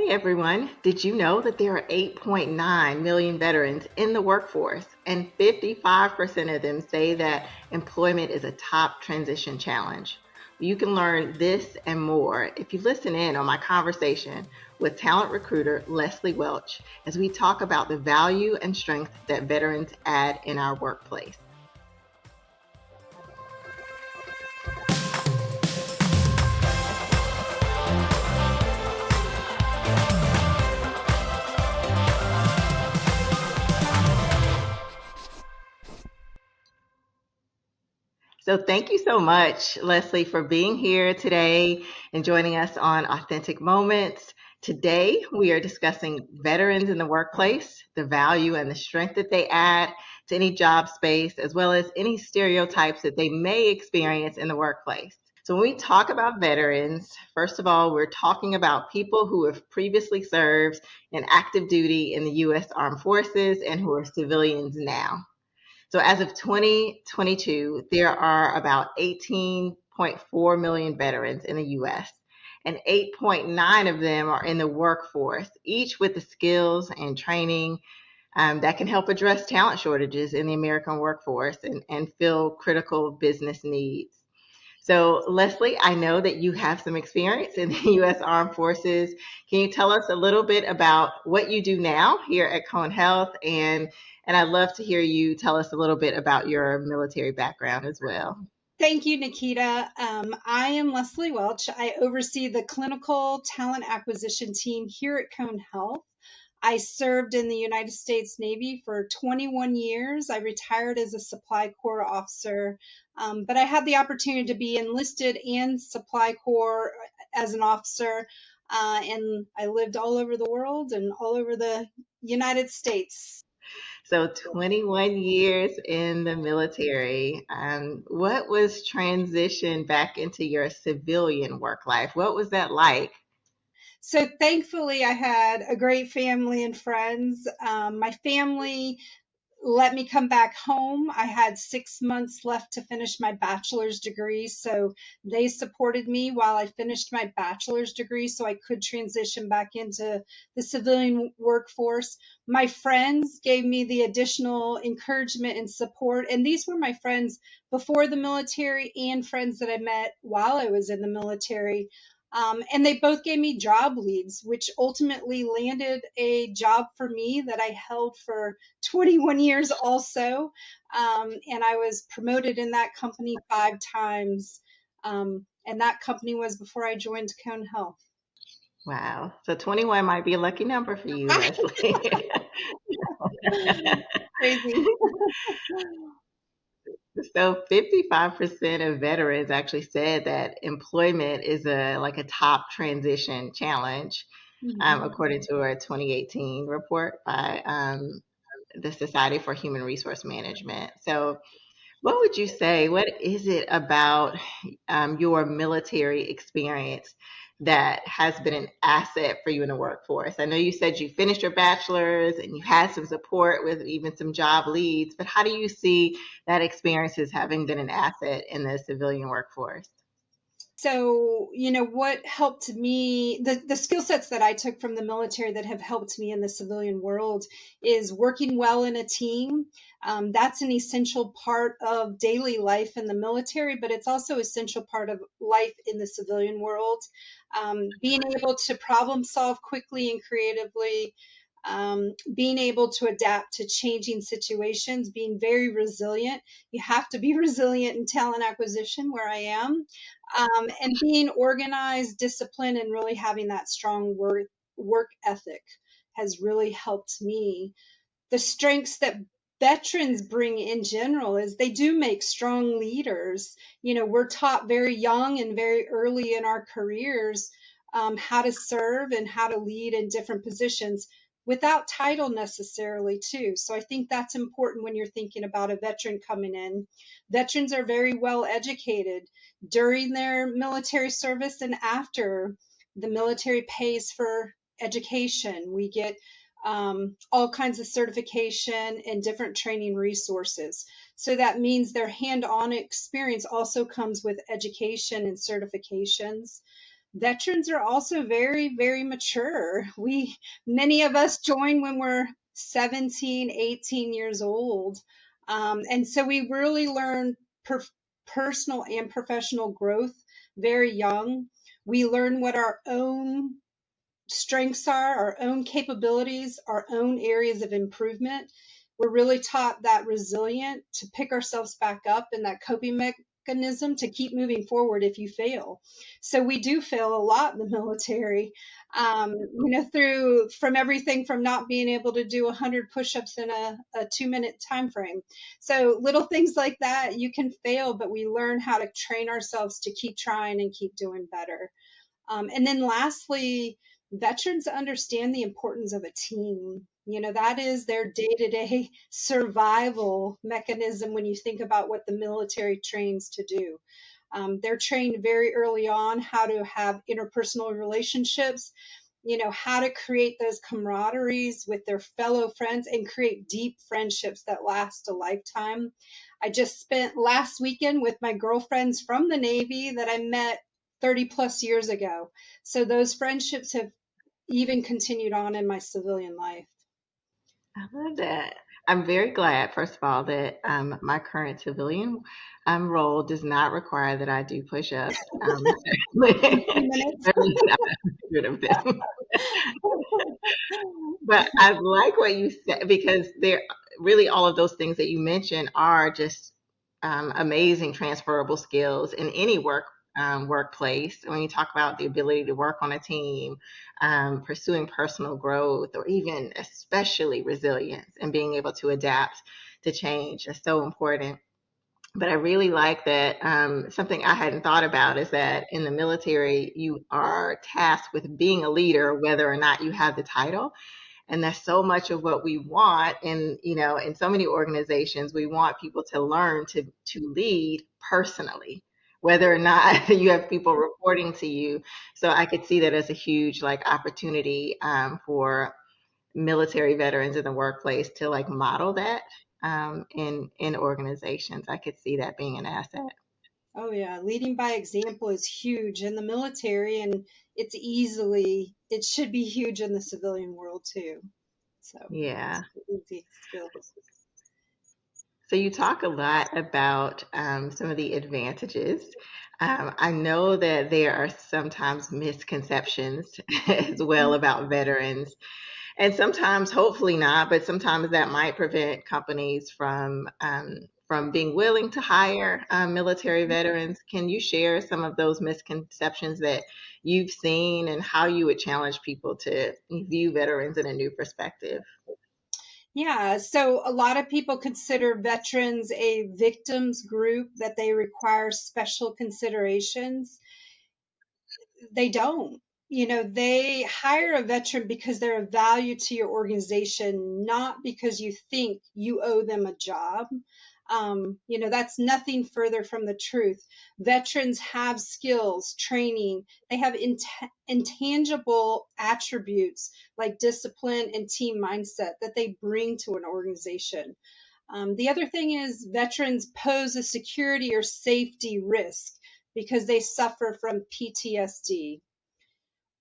Hey everyone, did you know that there are 8.9 million veterans in the workforce and 55% of them say that employment is a top transition challenge? You can learn this and more if you listen in on my conversation with talent recruiter Leslie Welch as we talk about the value and strength that veterans add in our workplace. So thank you so much, Leslie, for being here today and joining us on Authentic Moments. Today, we are discussing veterans in the workplace, the value and the strength that they add to any job space, as well as any stereotypes that they may experience in the workplace. So when we talk about veterans, first of all, we're talking about people who have previously served in active duty in the U.S. Armed Forces and who are civilians now. So as of 2022, there are about 18.4 million veterans in the US, and 8.9 of them are in the workforce, each with the skills and training that can help address talent shortages in the American workforce and fill critical business needs. So, Leslie, I know that you have some experience in the U.S. Armed Forces. Can you tell us a little bit about what you do now here at Cone Health? And I'd love to hear you tell us a little bit about your military background as well. Thank you, Nikita. I am Leslie Welch. I oversee the clinical talent acquisition team here at Cone Health. I served in the United States Navy for 21 years. I retired as a Supply Corps officer, but I had the opportunity to be enlisted in Supply Corps as an officer, and I lived all over the world and all over the United States. So 21 years in the military. What was transition back into your civilian work life? What was that like? So thankfully, I had a great family and friends. My family let me come back home. I had 6 months left to finish my bachelor's degree, so they supported me while I finished my bachelor's degree so I could transition back into the civilian workforce. My friends gave me the additional encouragement and support, and these were my friends before the military and friends that I met while I was in the military. And they both gave me job leads, which ultimately landed a job for me that I held for 21 years also. And I was promoted in that company 5 times. And that company was before I joined Cone Health. Wow. So 21 might be a lucky number for you, Leslie. Crazy. So 55% of veterans actually said that employment is a top transition challenge, according to a 2018 report by the Society for Human Resource Management. So what would you say? What is it about your military experience that has been an asset for you in the workforce? I know you said you finished your bachelor's and you had some support with even some job leads, but how do you see that experience as having been an asset in the civilian workforce? So, what helped me, the skill sets that I took from the military that have helped me in the civilian world is working well in a team. That's an essential part of daily life in the military, but it's also an essential part of life in the civilian world. Being able to problem solve quickly and creatively, being able to adapt to changing situations, being very resilient. You have to be resilient in talent acquisition, where I am, and being organized, disciplined, and really having that strong work ethic has really helped me. The strengths that veterans bring in general is they do make strong leaders. We're taught very young and very early in our careers how to serve and how to lead in different positions without title necessarily too. So I think that's important when you're thinking about a veteran coming in. Veterans are very well educated during their military service and after. The military pays for education. We get all kinds of certification and different training resources. So that means their hand-on experience also comes with education and certifications. veterans are also very, very mature. Many of us join when we're 17, 18 years old. And so we really learn personal and professional growth very young. We learn what our own strengths are, our own capabilities, our own areas of improvement. We're really taught that resilient to pick ourselves back up and that coping mechanism to keep moving forward if you fail. So we do fail a lot in the military, through from everything from not being able to do 100 push-ups in a 2-minute time frame. So little things like that, you can fail, but we learn how to train ourselves to keep trying and keep doing better. And then lastly, veterans understand the importance of a team. That is their day to day survival mechanism when you think about what the military trains to do. They're trained very early on how to have interpersonal relationships, how to create those camaraderies with their fellow friends and create deep friendships that last a lifetime. I just spent last weekend with my girlfriends from the Navy that I met 30 plus years ago. So those friendships have even continued on in my civilian life. I love that. I'm very glad, first of all, that my current civilian role does not require that I do push-ups. In Certainly, 2 minutes. certainly not 100 of them. But I like what you said because they're really all of those things that you mentioned are just amazing transferable skills in any workplace. When you talk about the ability to work on a team, pursuing personal growth, or even especially resilience and being able to adapt to change is so important. But I really like that. Something I hadn't thought about is that in the military, you are tasked with being a leader, whether or not you have the title. And that's so much of what we want. And, in so many organizations, we want people to learn to lead personally, whether or not you have people reporting to you. So I could see that as a huge opportunity for military veterans in the workplace to model that in organizations. I could see that being an asset. Oh yeah, leading by example is huge in the military, and it should be huge in the civilian world too. So Yeah. easy skill. So you talk a lot about some of the advantages. I know that there are sometimes misconceptions as well about veterans, and sometimes, hopefully not, but sometimes that might prevent companies from being willing to hire military veterans. Can you share some of those misconceptions that you've seen and how you would challenge people to view veterans in a new perspective? Yeah, so a lot of people consider veterans a victims group that they require special considerations. They don't. They hire a veteran because they're of value to your organization, not because you think you owe them a job. That's nothing further from the truth. Veterans have skills, training, they have intangible attributes like discipline and team mindset that they bring to an organization. The other thing is veterans pose a security or safety risk because they suffer from PTSD.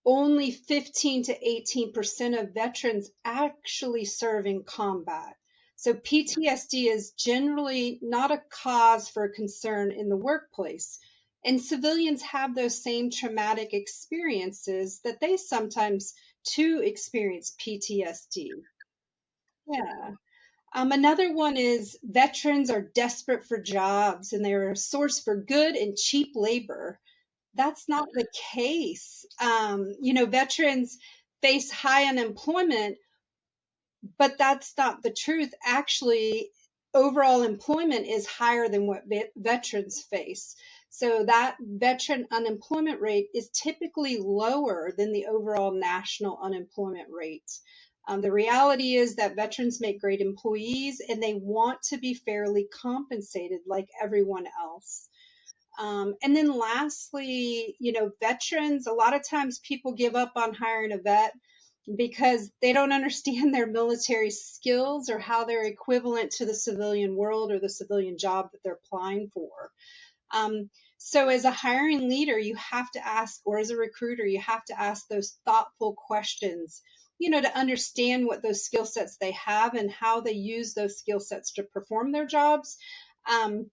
Only 15 to 18% of veterans actually serve in combat. So PTSD is generally not a cause for concern in the workplace. And civilians have those same traumatic experiences that they sometimes too experience PTSD. Yeah. Another one is veterans are desperate for jobs and they're a source for good and cheap labor. That's not the case. Veterans face high unemployment, but that's not the truth. Actually, overall employment is higher than what veterans face. So that veteran unemployment rate is typically lower than the overall national unemployment rate. The reality is that veterans make great employees and they want to be fairly compensated like everyone else. And then lastly, veterans, a lot of times people give up on hiring a vet because they don't understand their military skills or how they're equivalent to the civilian world or the civilian job that they're applying for. So as a hiring leader, you have to ask, or as a recruiter, you have to ask those thoughtful questions, to understand what those skill sets they have and how they use those skill sets to perform their jobs. Um,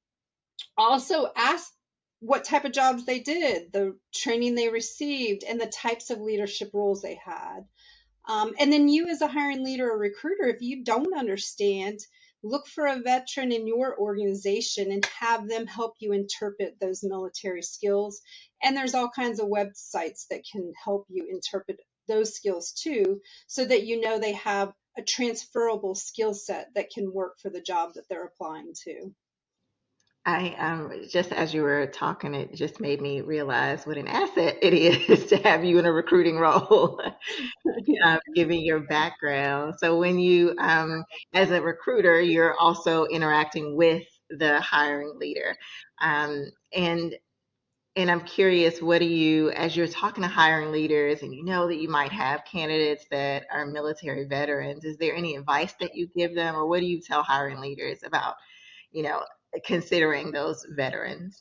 Also ask what type of jobs they did, the training they received, and the types of leadership roles they had. And then you, as a hiring leader or recruiter, if you don't understand, look for a veteran in your organization and have them help you interpret those military skills. And there's all kinds of websites that can help you interpret those skills too, so that they have a transferable skill set that can work for the job that they're applying to. I just as you were talking, it just made me realize what an asset it is to have you in a recruiting role, given your background. So when you, as a recruiter, you're also interacting with the hiring leader, and I'm curious, what do you, as you're talking to hiring leaders, and you know that you might have candidates that are military veterans, is there any advice that you give them, or what do you tell hiring leaders about, you know, considering those veterans?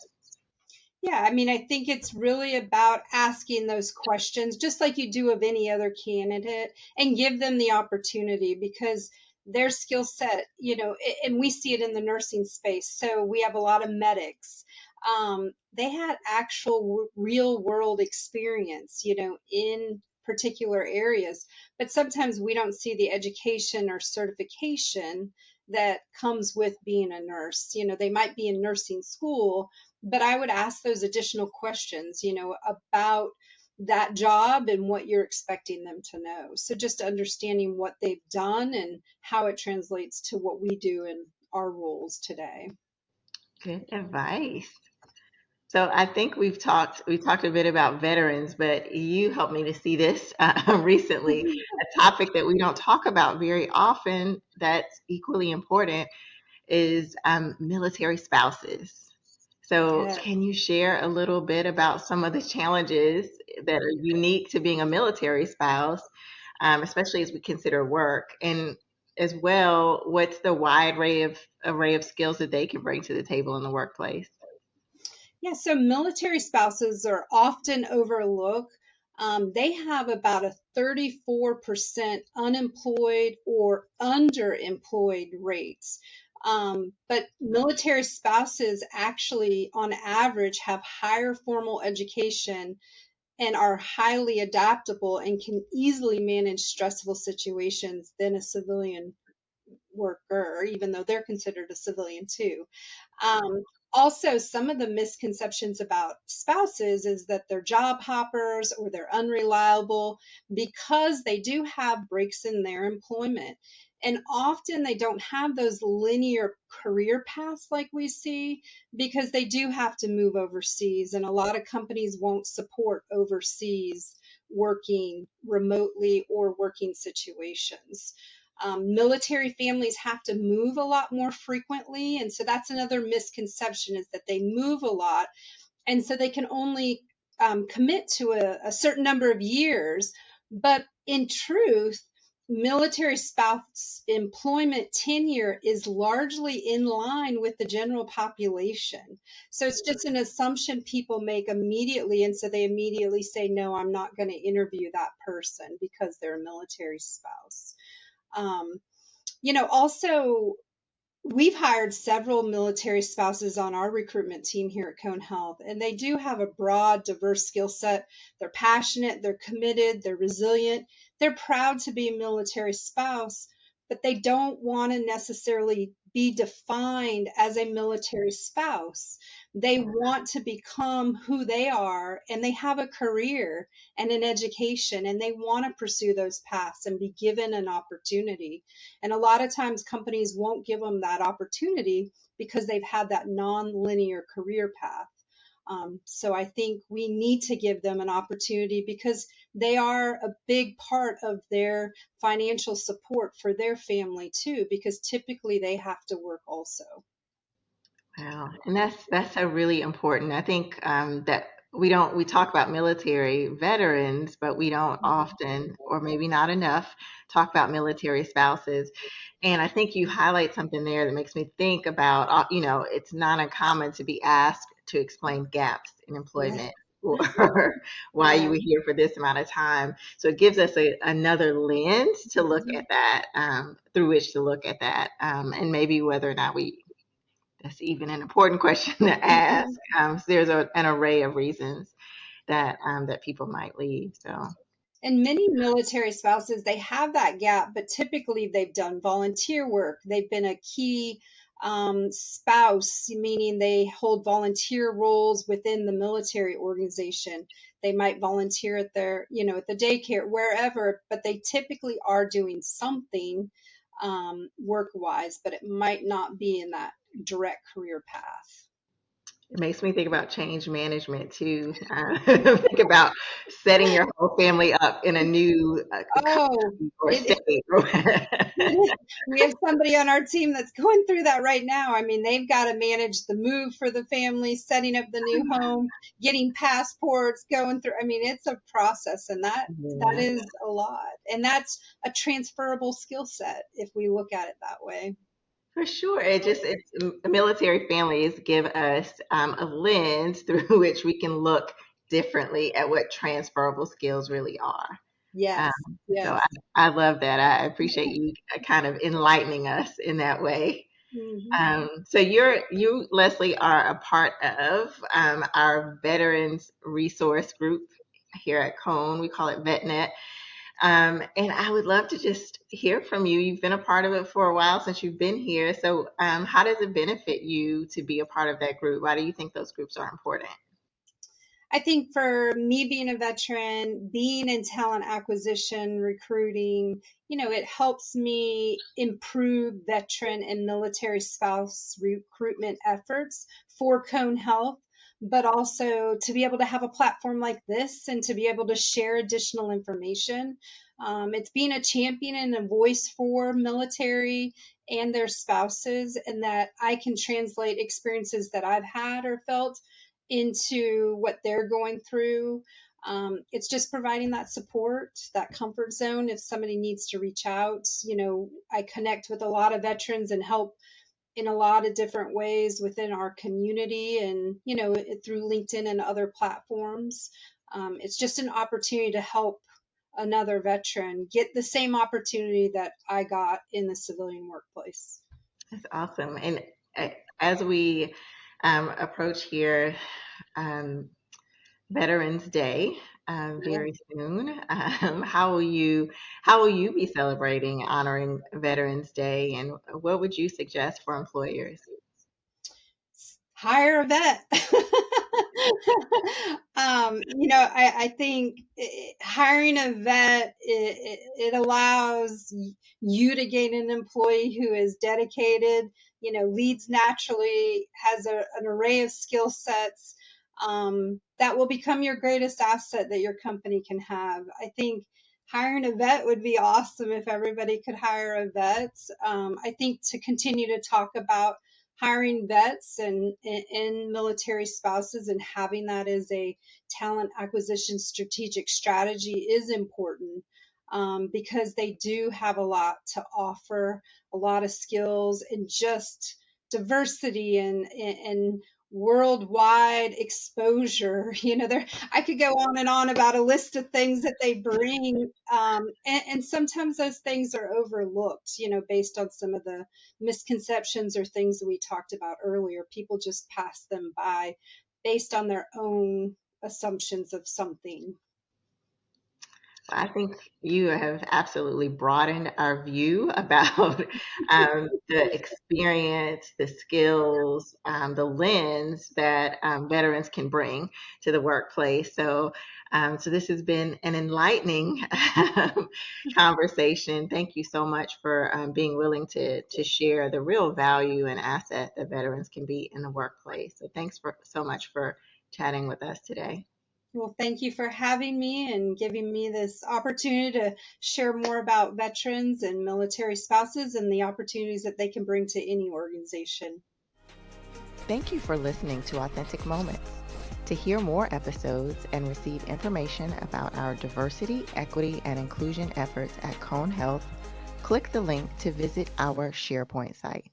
Yeah, I mean, I think it's really about asking those questions, just like you do of any other candidate, and give them the opportunity because their skill set, and we see it in the nursing space. So we have a lot of medics. They had actual real world experience, in particular areas, but sometimes we don't see the education or certification that comes with being a nurse. They might be in nursing school, but I would ask those additional questions, about that job and what you're expecting them to know. So just understanding what they've done and how it translates to what we do in our roles today. Good advice. So I think we talked a bit about veterans, but you helped me to see this recently, a topic that we don't talk about very often that's equally important is military spouses. So, Yeah. can you share a little bit about some of the challenges that are unique to being a military spouse, especially as we consider work, and as well, what's the wide array of skills that they can bring to the table in the workplace? Yeah, so military spouses are often overlooked. They have about a 34% unemployed or underemployed rates. But military spouses actually, on average, have higher formal education and are highly adaptable and can easily manage stressful situations than a civilian worker, even though they're considered a civilian too. Um, Also, some of the misconceptions about spouses is that they're job hoppers or they're unreliable because they do have breaks in their employment. And often they don't have those linear career paths like we see because they do have to move overseas. And a lot of companies won't support overseas working remotely or working situations. Military families have to move a lot more frequently, and so that's another misconception is that they move a lot, and so they can only commit to a certain number of years. But in truth, military spouse employment tenure is largely in line with the general population. So it's just an assumption people make immediately, and so they immediately say, no, I'm not going to interview that person because they're a military spouse. Um, also, we've hired several military spouses on our recruitment team here at Cone Health, and they do have a broad, diverse skill set. They're passionate, they're committed, they're resilient, they're proud to be a military spouse, but they don't want to necessarily be defined as a military spouse. They want to become who they are, and they have a career and an education, and they want to pursue those paths and be given an opportunity. And a lot of times companies won't give them that opportunity because they've had that non-linear career path. So I think we need to give them an opportunity because they are a big part of their financial support for their family too, because typically they have to work also. Wow, and that's a really important. I think that we talk about military veterans, but we don't Mhm. often, or maybe not enough, talk about military spouses. And I think you highlight something there that makes me think about, it's not uncommon to be asked to explain gaps in Yeah. employment or why you Yeah. were here for this amount of time. So it gives us another lens to look at that, through which to look at that, and maybe whether or not that's even an important question to ask. Mhm. So there's an array of reasons that people might leave. So And many military spouses, they have that gap, but typically they've done volunteer work. They've been a key spouse, meaning they hold volunteer roles within the military organization. They might volunteer at their, at the daycare, wherever, but they typically are doing something work-wise, but it might not be in that direct career path. it makes me think about change management too. Think about setting your whole family up in a new Oh, country or it, state. we have somebody on our team that's going through that right now. I mean, they've got to manage the move for the family, setting up the new home, getting passports, going through. I mean, it's a process, and that Yeah. is a lot. And that's a transferable skill set if we look at it that way. For sure. It's military families give us a lens through which we can look differently at what transferable skills really are. Um, Yes, so yes. I love that. I appreciate you kind of enlightening us in that way. Hmm. So you, Leslie, are a part of our Veterans Resource Group here at Cone. We call it VetNet. And I would love to just hear from you. You've been a part of it for a while since you've been here. So how does it benefit you to be a part of that group? Why do you think those groups are important? I think for me being a veteran, being in talent acquisition, recruiting, it helps me improve veteran and military spouse recruitment efforts for Cone Health, but also to be able to have a platform like this and to be able to share additional information. It's being a champion and a voice for military and their spouses, and that I can translate experiences that I've had or felt into what they're going through. It's just providing that support, that comfort zone. If somebody needs to reach out, I connect with a lot of veterans and help in a lot of different ways within our community and, through LinkedIn and other platforms. It's just an opportunity to help another veteran get the same opportunity that I got in the civilian workplace. That's awesome. And uh, as we approach here, um, Veterans Day Yeah. very soon. How will you be celebrating honoring Veterans Day, and what would you suggest for employers? Hire a vet. I think hiring a vet, it allows you to gain an employee who is dedicated, leads naturally, has an array of skill sets that will become your greatest asset that your company can have. I think hiring a vet would be awesome if everybody could hire a vet. I think to continue to talk about hiring vets and military spouses and having that as a talent acquisition strategic strategy is important, because they do have a lot to offer, a lot of skills, and just diversity and worldwide exposure. There, I could go on and on about a list of things that they bring, and sometimes those things are overlooked, based on some of the misconceptions or things that we talked about earlier. People just pass them by based on their own assumptions of something. I think you have absolutely broadened our view about the experience, the skills, the lens that veterans can bring to the workplace. So this has been an enlightening conversation. Thank you so much for being willing to share the real value and asset that veterans can be in the workplace. So thanks so much for chatting with us today. Well, thank you for having me and giving me this opportunity to share more about veterans and military spouses and the opportunities that they can bring to any organization. Thank you for listening to Authentic Moments. To hear more episodes and receive information about our diversity, equity, and inclusion efforts at Cone Health, click the link to visit our SharePoint site.